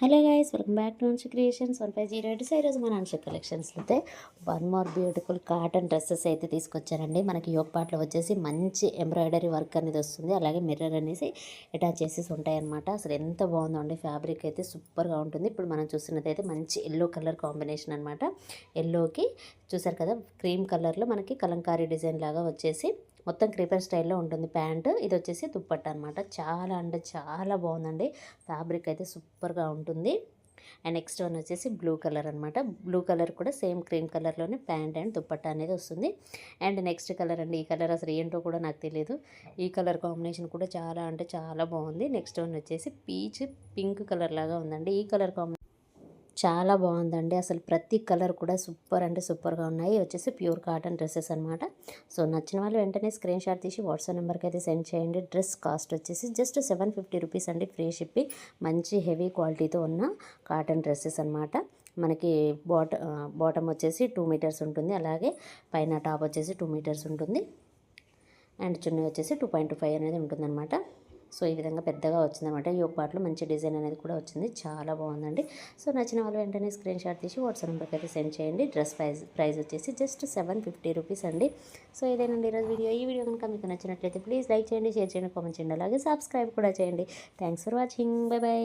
Hello guys, welcome back to Anshu creations 150. So ఈరోజు మన అన్షు కలెక్షన్స్లో అయితే one more beautiful cotton dresses అయితే తీసుకొచ్చారండి. మనకి యోగ్ పార్ట్లో వచ్చేసి మంచి ఎంబ్రాయిడరీ వర్క్ అనేది వస్తుంది, అలాగే మిర్రర్ అనేసి అటాచ్ చేసేసి ఉంటాయన్నమాట. అసలు ఎంత బాగుందో అండి, ఫ్యాబ్రిక్ అయితే సూపర్గా ఉంటుంది. ఇప్పుడు మనం చూస్తున్నది అయితే మంచి ఎల్లో కలర్ కాంబినేషన్ అనమాట. ఎల్లోకి చూసారు కదా, క్రీమ్ కలర్లో మనకి కలంకారీ డిజైన్ లాగా వచ్చేసి మొత్తం క్రీపర్ స్టైల్లో ఉంటుంది ప్యాంట్. ఇది వచ్చేసి దుప్పట్ట అనమాట. చాలా అంటే చాలా బాగుందండి, ఫ్యాబ్రిక్ అయితే సూపర్గా ఉంటుంది. అండ్ నెక్స్ట్ వన్ వచ్చేసి బ్లూ కలర్ అనమాట. బ్లూ కలర్ కూడా సేమ్ క్రీమ్ కలర్లోనే ప్యాంట్ అండ్ దుప్పట్ట అనేది వస్తుంది. అండ్ నెక్స్ట్ కలర్ అండి, ఈ కలర్ అసలు ఏంటో కూడా నాకు తెలియదు. ఈ కలర్ కాంబినేషన్ కూడా చాలా అంటే చాలా బాగుంది. నెక్స్ట్ వన్ వచ్చేసి పీచ్ పింక్ కలర్ లాగా ఉందండి. ఈ కలర్ కాంబినేషన్ చాలా బాగుందండి. అసలు ప్రతి కలర్ కూడా సూపర్ అంటే సూపర్గా ఉన్నాయి. వచ్చేసి ప్యూర్ కాటన్ డ్రెస్సెస్ అనమాట. సో నచ్చిన వాళ్ళు వెంటనే స్క్రీన్ షాట్ తీసి వాట్సాప్ నెంబర్కి అయితే సెండ్ చేయండి. డ్రెస్ కాస్ట్ వచ్చేసి జస్ట్ 750 రూపీస్ అండి, ఫ్రీ షిప్పింగ్. మంచి హెవీ క్వాలిటీతో ఉన్న కాటన్ డ్రెస్సెస్ అనమాట. మనకి బాటమ్ వచ్చేసి 2 మీటర్స్ ఉంటుంది, అలాగే పైన టాప్ వచ్చేసి 2 మీటర్స్ ఉంటుంది. అండ్ చున్నీ వచ్చేసి 2.25 అనేది ఉంటుందన్నమాట. సో ఈ విధంగా పెద్దగా వచ్చిందనమాట. ఈ ఒక పాటలో మంచి డిజైన్ అనేది కూడా వచ్చింది, చాలా బాగుందండి. సో నచ్చిన వాళ్ళు వెంటనే స్క్రీన్ షాట్ తీసి వాట్సాప్ నెంబర్కి అయితే సెండ్ చేయండి. డ్రెస్ ప్రైస్ వచ్చేసి జస్ట్ 750 రూపీస్ అండి. సో ఇదేనండి ఈరోజు వీడియో. ఈ వీడియో కనుక మీకు నచ్చినట్లయితే ప్లీజ్ లైక్ చేయండి, షేర్ చేయండి, కామెంట్ చేయండి, అలాగే సబ్స్క్రైబ్ కూడా చేయండి. Thanks for watching. By by.